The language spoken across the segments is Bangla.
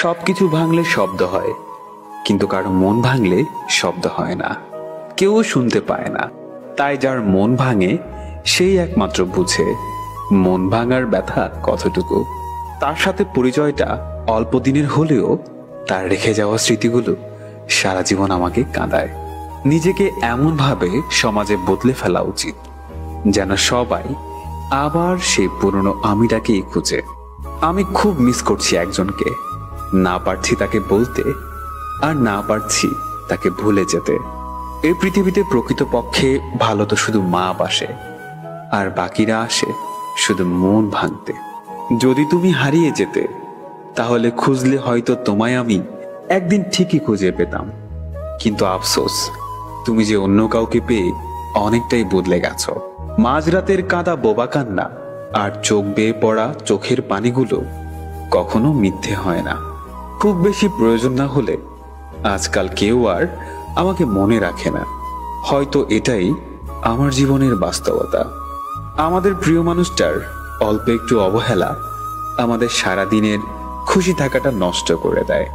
সবকিছু ভাঙলে শব্দ হয়, কিন্তু কারো মন ভাঙলে শব্দ হয় না, কেউ শুনতে পায় না। তাই যার মন ভাঙে সেই একমাত্র বুঝে মন ভাঙার ব্যথা কতটুকু। তার সাথে পরিচয়টা অল্প দিনের হলেও তার রেখে যাওয়া স্মৃতিগুলো সারা জীবন আমাকে কাঁদায়। নিজেকে এমনভাবে সমাজে বদলে ফেলা উচিত যেন সবাই আবার সেই পুরনো আমিটাকেই খুঁজে। আমি খুব মিস করছি একজনকে, না পারছি তাকে বলতে, আর না পারছি তাকে ভুলে যেতে। এই পৃথিবীতে প্রকৃতপক্ষে ভালো তো শুধু মা আসে, আর বাকিরা আসে শুধু মন ভাঙতে। যদি তুমি হারিয়ে যেতে তাহলে খুঁজলে হয়তো তোমায় আমি একদিন ঠিকই খুঁজে পেতাম। কিন্তু আফসোস, তুমি যে অন্য কাউকে পেয়ে অনেকটাই বদলে গেছো। মাঝরাতের কাঁদা বোবা কান্না আর চোখ বেয়ে পড়া চোখের পানিগুলো কখনো মিথ্যে হয় না। খুব বেশি প্রয়োজন না হলে আজকাল কেউ আর আমাকে মনে রাখে না। হয়তো এটাই আমার জীবনের বাস্তবতা। আমাদের প্রিয় মানুষটার অল্প একটু অবহেলা আমাদের সারাদিনের খুশি থাকাটা নষ্ট করে দেয়।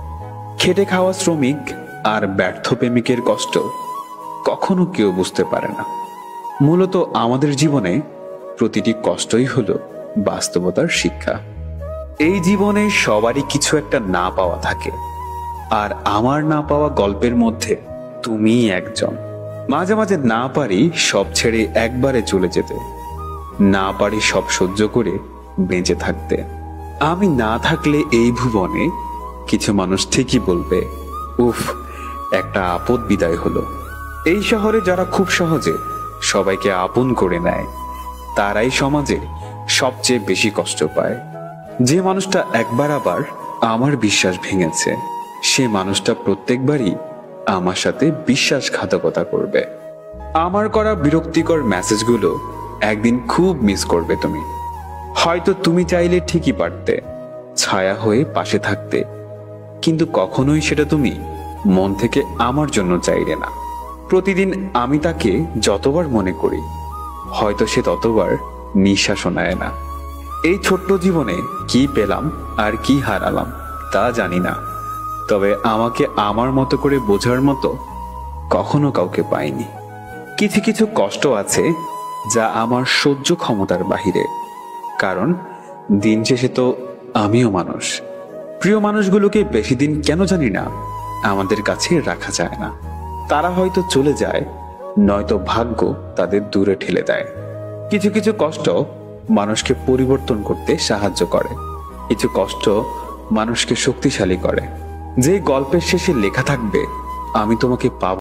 খেটে খাওয়া শ্রমিক আর ব্যর্থ প্রেমিকের কষ্ট কখনো কেউ বুঝতে পারে না। মূলত আমাদের জীবনে প্রতিটি কষ্টই হলো বাস্তবতার শিক্ষা। এই জীবনে সবারই কিছু একটা না পাওয়া থাকে, আর আমার না পাওয়া গল্পের মধ্যে তুমিই একজন। মাঝে মাঝে না পারি সব ছেড়ে একবারে চলে যেতে, না পারি সব সহ্য করে বেঁচে থাকতে। আমি না থাকলে এই ভুবনে কিছু মানুষ ঠিকই বলবে, উফ, একটা আপদ বিদায় হলো। এই শহরে যারা খুব সহজে সবাইকে আপন করে নেয় তারাই সমাজে সবচেয়ে বেশি কষ্ট পায়। যে মানুষটা একবার আবার আমার বিশ্বাস ভেঙেছে, সে মানুষটা প্রত্যেকবারই আমার সাথে বিশ্বাসঘাতকতা করবে। আমার করা বিরক্তিকর মেসেজগুলো একদিন খুব মিস করবে তুমি। হয়তো তুমি চাইলে ঠিকই পারতে ছায়া হয়ে পাশে থাকতে, কিন্তু কখনোই সেটা তুমি মন থেকে আমার জন্য চাইলে না। প্রতিদিন আমি তাকে যতবার মনে করি হয়তো সে ততবার নিঃশ্বাসও নেয় না। এই ছোট্ট জীবনে কি পেলাম আর কি হারালাম তা জানি না, তবে আমাকে আমার মতো করে বোঝার মতো কখনো কাউকে পাইনি। কিছু কিছু কষ্ট আছে যা আমার সহ্য ক্ষমতার বাহিরে, কারণ দিন শেষে তো আমিও মানুষ। প্রিয় মানুষগুলোকে বেশি দিন কেন জানি না আমাদের কাছে রাখা যায় না। তারা হয়তো চলে যায়, নয়তো ভাগ্য তাদের দূরে ঠেলে দেয়। কিছু কিছু কষ্ট মানুষকে পরিবর্তন করতে সাহায্য করে, কিছু কষ্ট মানুষকে শক্তিশালী করে। যে গল্পের শেষে লেখা থাকবে, আমি তোমাকে পাবো।